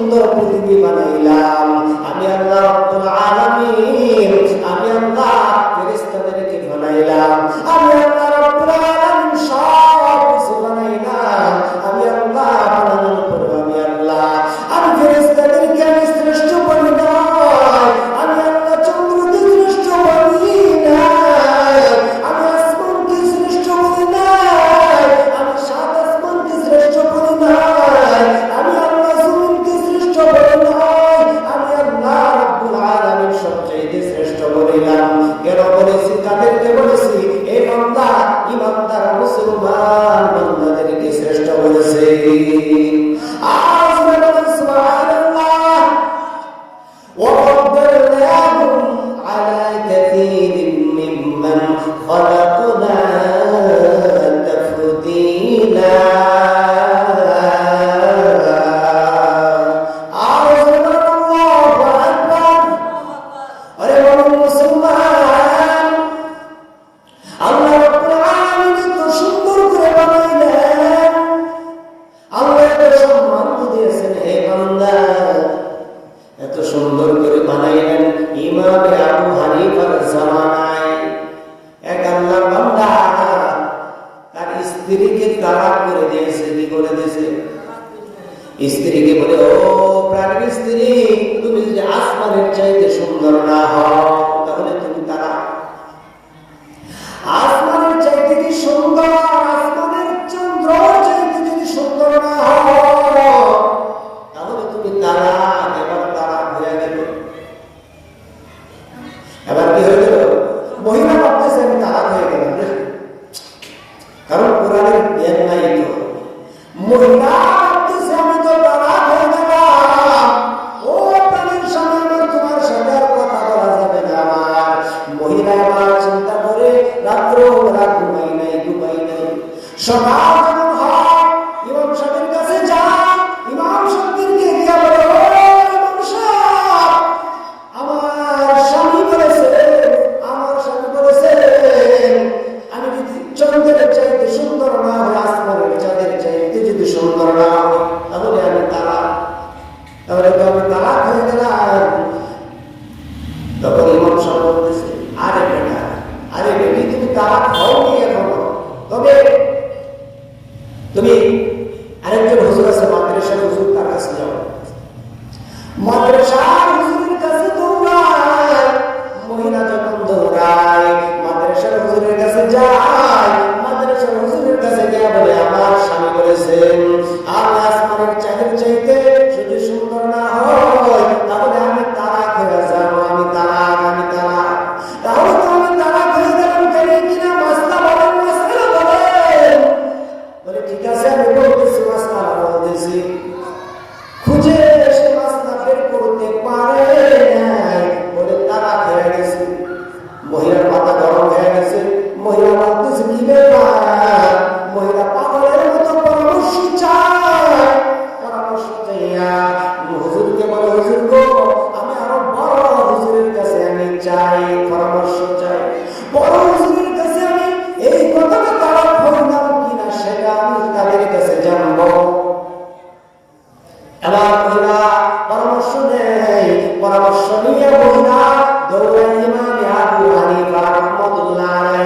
সুন্দর পৃথিবী বানাইলাম, আমি আল্লাহ রাব্বুল আলামিন, আমি আল্লাহ ফেরেশতাদেরকে বানাইলাম, আমি আল্লাহ রাব্বুল আলামিন সব কিছু বানাইলাম, আমি আল্লাহ বানানোর পর আমি ফেরেশতাদেরকে আমি শ্রেষ্ঠ বলি না, আমি আল্লাহ চন্দ্রকে শ্রেষ্ঠ বলি না, আমি আসমানকে শ্রেষ্ঠ বলি না, আমি সাত আসমানকে শ্রেষ্ঠ বলি না, আমি আল্লাহ জমিনকে শ্রেষ্ঠ বলি না, আমি আল্লাহ রাব্বুল আলামিন সবচেয়ে শ্রেষ্ঠ বলিলাম। কেন বলেছি? তাদেরকে বলেছি এই বান্দা ইমানদার মুসলমান বান্দাদেরকে শ্রেষ্ঠ বলেছে। وفضلناهم على كثير ممن خلقنا تفضيلا স্ত্রীকে বলে, ও প্রাণের স্ত্রী, তুমি যদি আসমানের চাইতে সুন্দর না হও তাহলে তুমি তারা। আসমানের চাইতে কি সুন্দর, আসমানের চন্দ্র চাইতে যদি সুন্দর না হও তাহলে তুমি তারা। এবার তারা হয়ে গেল, এবার কি হয়ে গেল? মহিলা ভাবতেছে আমি তারা হয়ে গেলাম, কারণ কোরআনের জ্ঞান নাই। তো মহিলা সকাল যখন হয় ইমাম সাহেবের কাছে যায়, ইমাম সাহেবকে গিয়ে বলে, ও ইমাম সাহেব, আমার স্বামী বলেছে আমি যদি চন্দ্রের চাইতে সুন্দর না হয়, আসমানের চাঁদের চাইতে যদি সুন্দর না হয় তাহলে আমি তালাক, তাহলে তো আমি তালাক হয়ে গেলাম। তখন ইমাম সাহেব বলতেছে, আরে বেটা, আরে বেটি, তুমি তালাক হওনি এখনো, তবে তুমি আরেকজন হুজুর আছে মাদ্রাসার হুজুর, তার কাছে যাও। মাদ্রাসার হুজুরের কাছে দৌড়ায়, মহিলা যখন দৌড়ায় মাদ্রাসার হুজুরের কাছে যায়, মাদ্রাসার হুজুরের কাছে গিয়ে বলে, আমার স্বামী বলেছেন আমি আসমানের চাঁদের চাইতে যদি সুন্দর না হয় তাহলে আমি তালাক হয়ে যাবো, আমি তালাক, আমি তালাক। তাহলে তো আমি তালাক হয়ে গেলাম, কেন কিনা মাসলা বলেন, মাসলা বলেন। বলে ঠিক আছে, আমি বলতেছি, মাসলা বলতেছি। খুঁজে এসে মাসলা বের করতে পারে নাই, বলে তালাক হয়ে গেছে। মহিলার মাথা গরম হয়ে গেছে, মহিলা বলতেছে কি ব্যাপার? মহিলা পাগলের মতো পরামর্শ চায়, পরামর্শ চাইয়া হুজুরকে বলে, হুজুর গো, আমি আরো বড় হুজুরের কাছে আমি চাই, পরামর্শ চাই, বড় হুজুরের কাছে আমি এই কথাটা তালাক হইলাম কিনা সেটা আমি তাদের কাছে জানবো। এবার মহিলা পরামর্শ নেই, পরামর্শ নিয়ে মহিলা দৌড়ায় ইমাম আবু হানিফা রাহমাতুল্লাহ